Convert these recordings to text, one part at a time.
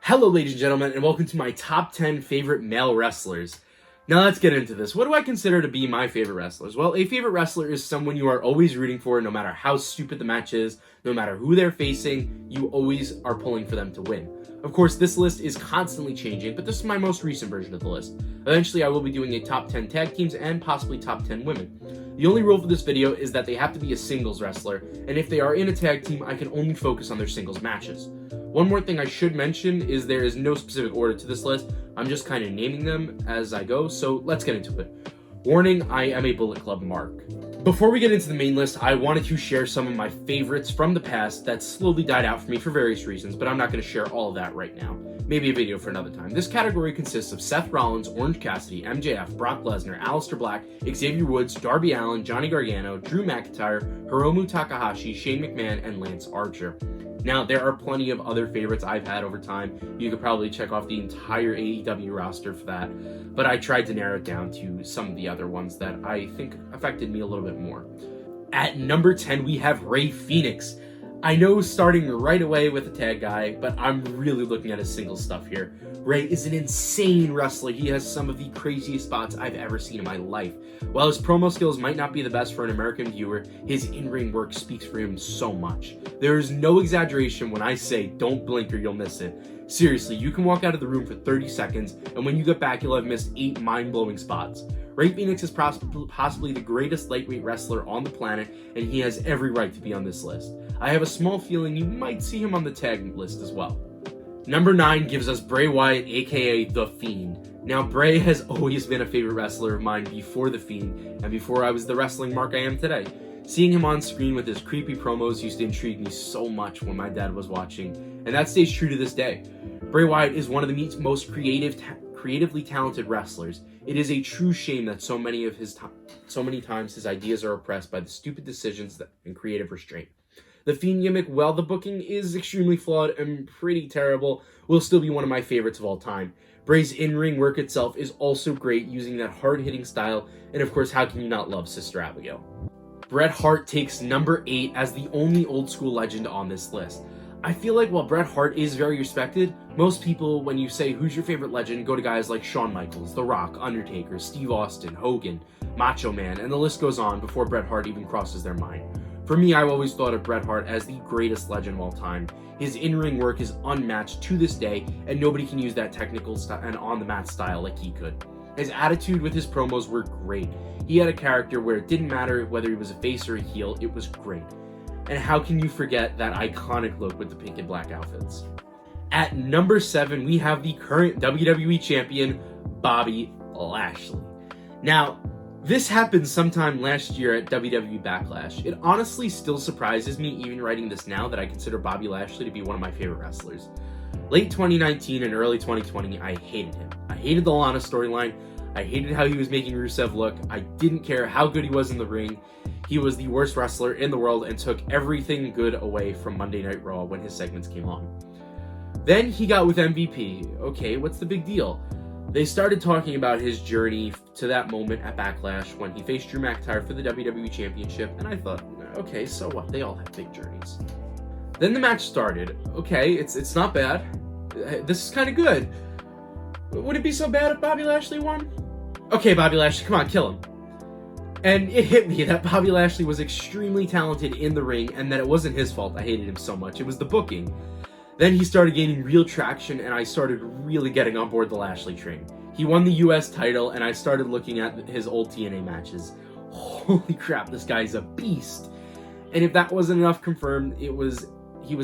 Hello, ladies and gentlemen, and welcome to my top 10 favorite male wrestlers. Now let's get into this. What do I consider to be my favorite wrestlers? Well, a favorite wrestler is someone you are always rooting for, no matter how stupid the match is, no matter who they're facing, you always are pulling for them to win. Of course, this list is constantly changing, but this is my most recent version of the list. Eventually, I will be doing a top 10 tag teams and possibly top 10 women. The only rule for this video is that they have to be a singles wrestler, and if they are in a tag team, I can only focus on their singles matches. One more thing I should mention is there is no specific order to this list. I'm just kind of naming them as I go, so let's get into it. Warning, I am a Bullet Club mark. Before we get into the main list, I wanted to share some of my favorites from the past that slowly died out for me for various reasons, but I'm not going to share all of that right now. Maybe a video for another time. This category consists of Seth Rollins, Orange Cassidy, MJF, Brock Lesnar, Aleister Black, Xavier Woods, Darby Allin, Johnny Gargano, Drew McIntyre, Hiromu Takahashi, Shane McMahon, and Lance Archer. Now, there are plenty of other favorites I've had over time. You could probably check off the entire AEW roster for that, but I tried to narrow it down to some of the other ones that I think affected me a little bit more. At number 10, we have Rey Fenix. I know starting right away with a tag guy, but I'm really looking at his single stuff here. Rey is an insane wrestler. He has some of the craziest spots I've ever seen in my life. While his promo skills might not be the best for an American viewer, his in-ring work speaks for him so much. There is no exaggeration when I say don't blink or you'll miss it. Seriously, you can walk out of the room for 30 seconds, and when you get back, you'll have missed 8 mind-blowing spots. Rey Fenix is possibly the greatest lightweight wrestler on the planet, and he has every right to be on this list. I have a small feeling you might see him on the tag list as well. Number 9 gives us Bray Wyatt, aka The Fiend. Now, Bray has always been a favorite wrestler of mine before The Fiend, and before I was the wrestling mark I am today. Seeing him on screen with his creepy promos used to intrigue me so much when my dad was watching, and that stays true to this day. Bray Wyatt is one of the most creatively talented wrestlers. It is a true shame that so many times his ideas are oppressed by the stupid decisions and creative restraint. The Fiend gimmick, while the booking is extremely flawed and pretty terrible, will still be one of my favorites of all time. Bray's in-ring work itself is also great, using that hard-hitting style, and of course, how can you not love Sister Abigail? Bret Hart takes number 8 as the only old-school legend on this list. I feel like while Bret Hart is very respected, most people, when you say who's your favorite legend, go to guys like Shawn Michaels, The Rock, Undertaker, Steve Austin, Hogan, Macho Man, and the list goes on before Bret Hart even crosses their mind. For me, I've always thought of Bret Hart as the greatest legend of all time. His in-ring work is unmatched to this day, and nobody can use that technical and on-the-mat style like he could. His attitude with his promos were great. He had a character where it didn't matter whether he was a face or a heel, it was great. And how can you forget that iconic look with the pink and black outfits? At number 7, we have the current WWE Champion, Bobby Lashley. Now, this happened sometime last year at WWE Backlash. It honestly still surprises me, even writing this now, that I consider Bobby Lashley to be one of my favorite wrestlers. Late 2019 and early 2020, I hated him. I hated the Lana storyline. I hated how he was making Rusev look. I didn't care how good he was in the ring. He was the worst wrestler in the world and took everything good away from Monday Night Raw when his segments came on. Then he got with MVP. Okay, what's the big deal? They started talking about his journey to that moment at Backlash when he faced Drew McIntyre for the WWE Championship, and I thought, okay, so what? They all have big journeys. Then the match started. Okay, it's not bad. This is kind of good. Would it be so bad if Bobby Lashley won? Okay, Bobby Lashley, come on, kill him. And it hit me that Bobby Lashley was extremely talented in the ring, and that it wasn't his fault I hated him so much. It was the booking. Then he started gaining real traction, and I started really getting on board the Lashley train. He won the US title, and I started looking at his old TNA matches. Holy crap, this guy's a beast. And if that wasn't enough confirmed, he was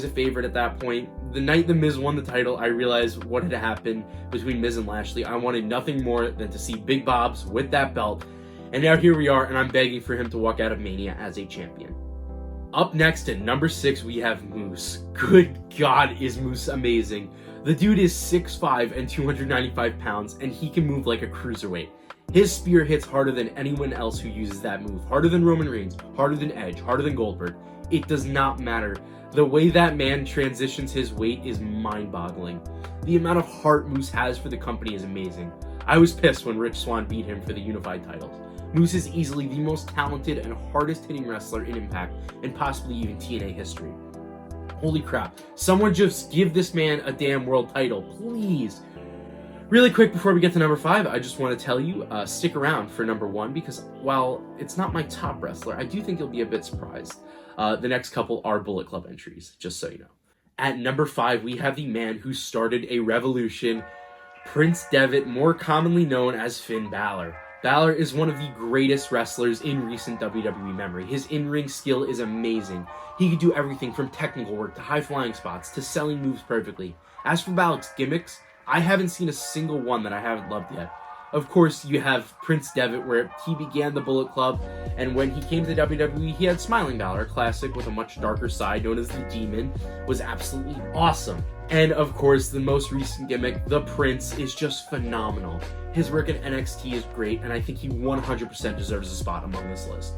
a favorite at that point. The night The Miz won the title, I realized what had happened between Miz and Lashley. I wanted nothing more than to see Big Bob's with that belt. And now here we are, and I'm begging for him to walk out of Mania as a champion. Up next at number 6, we have Moose. Good God, is Moose amazing. The dude is 6'5" and 295 pounds, and he can move like a cruiserweight. His spear hits harder than anyone else who uses that move. Harder than Roman Reigns, harder than Edge, harder than Goldberg. It does not matter. The way that man transitions his weight is mind-boggling. The amount of heart Moose has for the company is amazing. I was pissed when Rich Swann beat him for the unified titles. Moose is easily the most talented and hardest hitting wrestler in Impact and possibly even TNA history. Holy crap. Someone just give this man a damn world title, please. Really quick before we get to number 5, I just want to tell you, stick around for number 1, because while it's not my top wrestler, I do think you'll be a bit surprised. The next couple are Bullet Club entries, just so you know. At number 5, we have the man who started a revolution, Prince Devitt, more commonly known as Finn Balor. Balor is one of the greatest wrestlers in recent WWE memory. His in-ring skill is amazing. He can do everything from technical work to high-flying spots to selling moves perfectly. As for Balor's gimmicks, I haven't seen a single one that I haven't loved yet. Of course, you have Prince Devitt, where he began the Bullet Club, and when he came to WWE, he had Smiling Balor, a classic with a much darker side known as the Demon, was absolutely awesome. And of course, the most recent gimmick, the Prince, is just phenomenal. His work in NXT is great, and I think he 100% deserves a spot among this list.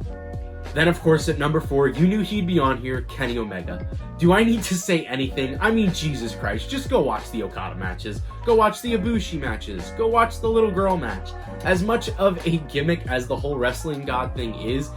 Then, of course, at number 4, you knew he'd be on here, Kenny Omega. Do I need to say anything? I mean, Jesus Christ, just go watch the Okada matches. Go watch the Ibushi matches. Go watch the little girl match. As much of a gimmick as the whole wrestling god thing is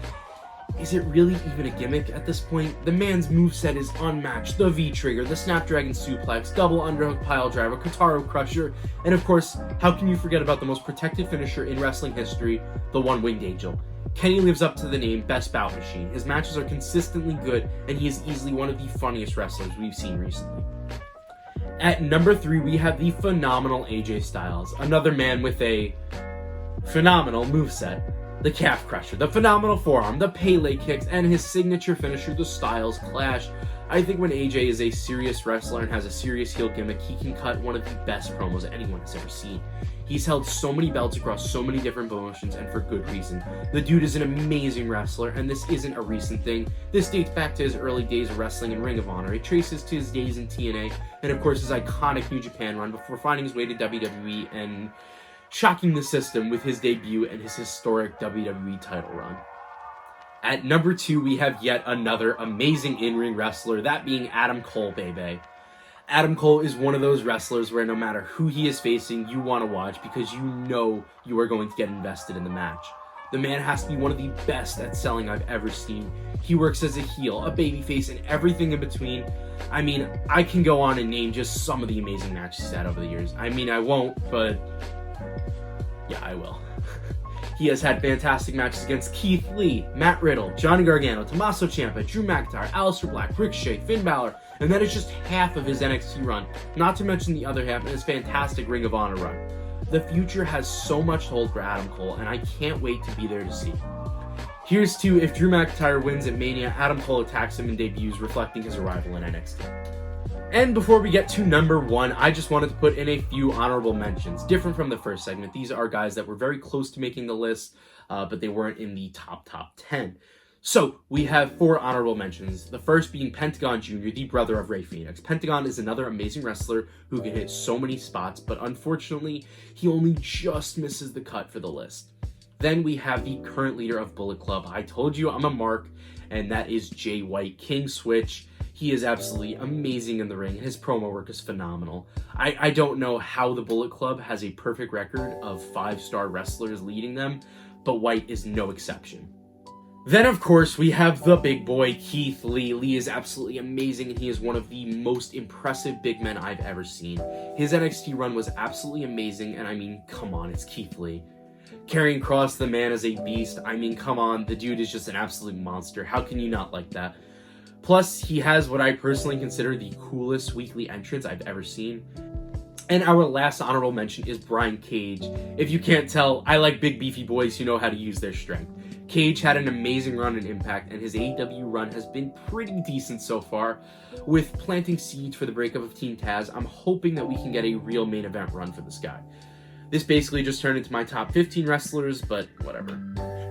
it really even a gimmick at this point? The man's moveset is unmatched. The V-trigger, the Snapdragon suplex, double underhook pile driver, Kotaro crusher, and of course, how can you forget about the most protected finisher in wrestling history, the one-winged angel? Kenny lives up to the name Best Bout Machine. His matches are consistently good, and he is easily one of the funniest wrestlers we've seen recently. At number 3, we have the phenomenal AJ Styles, another man with a phenomenal moveset. The calf crusher, the phenomenal forearm, the Pele kicks, and his signature finisher, the Styles Clash. I think when AJ is a serious wrestler and has a serious heel gimmick, he can cut one of the best promos anyone has ever seen. He's held so many belts across so many different promotions, and for good reason. The dude is an amazing wrestler, and this isn't a recent thing. This dates back to his early days of wrestling in Ring of Honor. It traces to his days in TNA, and of course his iconic New Japan run before finding his way to WWE and shocking the system with his debut and his historic WWE title run. At number 2, we have yet another amazing in-ring wrestler, that being Adam Cole, baby. Adam Cole is one of those wrestlers where no matter who he is facing, you want to watch because you know you are going to get invested in the match. The man has to be one of the best at selling I've ever seen. He works as a heel, a babyface, and everything in between. I mean, I can go on and name just some of the amazing matches he's had over the years. I mean, I won't, but yeah, I will. He has had fantastic matches against Keith Lee, Matt Riddle, Johnny Gargano, Tommaso Ciampa, Drew McIntyre, Aleister Black, Ricochet, Finn Balor, and that is just half of his NXT run, not to mention the other half in his fantastic Ring of Honor run. The future has so much to hold for Adam Cole, and I can't wait to be there to see. Here's to if Drew McIntyre wins at Mania, Adam Cole attacks him and debuts, reflecting his arrival in NXT. And before we get to number 1, I just wanted to put in a few honorable mentions. Different from the first segment, these are guys that were very close to making the list, but they weren't in the top 10. So, we have 4 honorable mentions. The first being Pentagon Jr., the brother of Rey Fenix. Pentagon is another amazing wrestler who can hit so many spots, but unfortunately, he only just misses the cut for the list. Then we have the current leader of Bullet Club. I told you I'm a mark, and that is Jay White, King Switch. He is absolutely amazing in the ring. His promo work is phenomenal. I don't know how the Bullet Club has a perfect record of 5-star wrestlers leading them, but White is no exception. Then, of course, we have the big boy, Keith Lee. Lee is absolutely amazing, and he is one of the most impressive big men I've ever seen. His NXT run was absolutely amazing, and I mean, come on, it's Keith Lee. Karrion Kross, the man is a beast. I mean, come on, the dude is just an absolute monster. How can you not like that? Plus, he has what I personally consider the coolest weekly entrance I've ever seen. And our last honorable mention is Brian Cage. If you can't tell, I like big beefy boys who know how to use their strength. Cage had an amazing run in Impact, and his AEW run has been pretty decent so far. With planting seeds for the breakup of Team Taz, I'm hoping that we can get a real main event run for this guy. This basically just turned into my top 15 wrestlers, but whatever.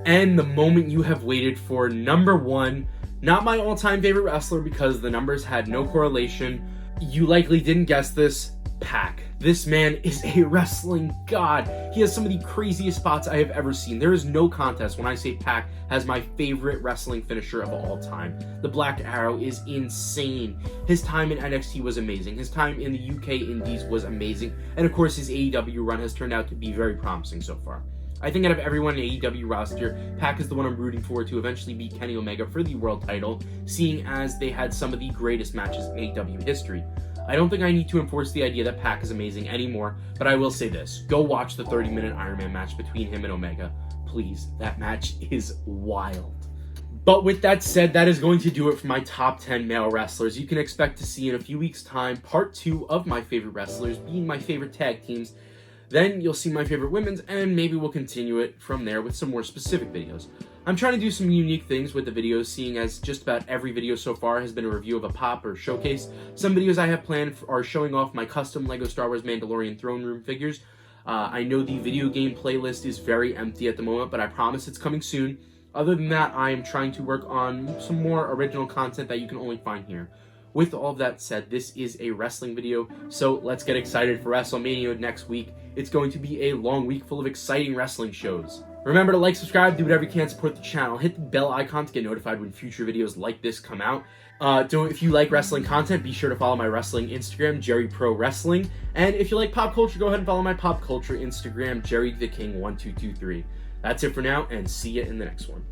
And the moment you have waited for, number 1, not my all-time favorite wrestler because the numbers had no correlation. You likely didn't guess this. Pac. This man is a wrestling god. He has some of the craziest spots I have ever seen. There is no contest when I say Pac has my favorite wrestling finisher of all time. The Black Arrow is insane. His time in NXT was amazing. His time in the UK Indies was amazing. And of course, his AEW run has turned out to be very promising so far. I think out of everyone in AEW roster, Pac is the one I'm rooting for to eventually beat Kenny Omega for the world title, seeing as they had some of the greatest matches in AEW history. I don't think I need to enforce the idea that Pac is amazing anymore, but I will say this. Go watch the 30-minute Iron Man match between him and Omega. Please, that match is wild. But with that said, that is going to do it for my top 10 male wrestlers. You can expect to see in a few weeks' time part 2 of my favorite wrestlers being my favorite tag teams. Then you'll see my favorite women's, and maybe we'll continue it from there with some more specific videos. I'm trying to do some unique things with the videos, seeing as just about every video so far has been a review of a pop or showcase. Some videos I have planned are showing off my custom LEGO Star Wars Mandalorian throne room figures. I know the video game playlist is very empty at the moment, but I promise it's coming soon. Other than that, I am trying to work on some more original content that you can only find here. With all of that said, this is a wrestling video, so let's get excited for Wrestlemania next week. It's going to be a long week full of exciting wrestling shows. Remember to like, subscribe, do whatever you can to support the channel. Hit the bell icon to get notified when future videos like this come out. If you like wrestling content, be sure to follow my wrestling Instagram, Jerry Pro Wrestling. And if you like pop culture, go ahead and follow my pop culture Instagram, Jerry the King 1223. That's it for now, and see you in the next one.